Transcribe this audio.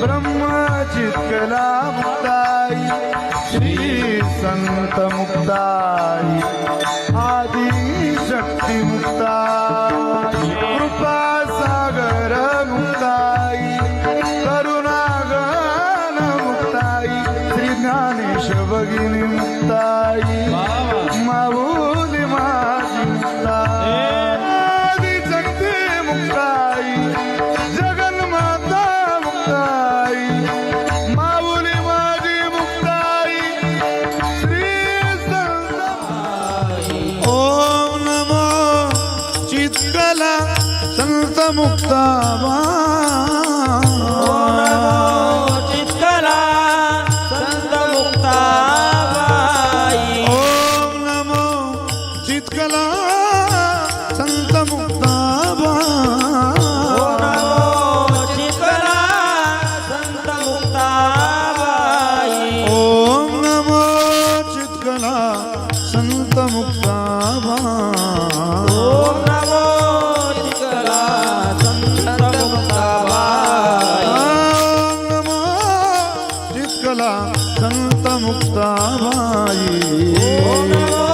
ब्रह्मचित्कला मुक्ताई श्री संत मुक्ताई आदि शक्ती मुक्ताई कृपा सागर मुक्ताई करुणागण मुक्ताई श्री ज्ञानेश भगिनी मुक्ताई माऊली माझी मुक्ताई आदि शक्ती मुक्ताई जगन्माता मुक्ताई माऊली माझी मुक्ताई श्री संत ओम नमो चित्कला संत मुक्ताबाई संत मुक्ताबाई ओम नमो चित्कला संत मुक्ताबाई ओम नमो चित्कला संत मुक्ताबाई ओम नमो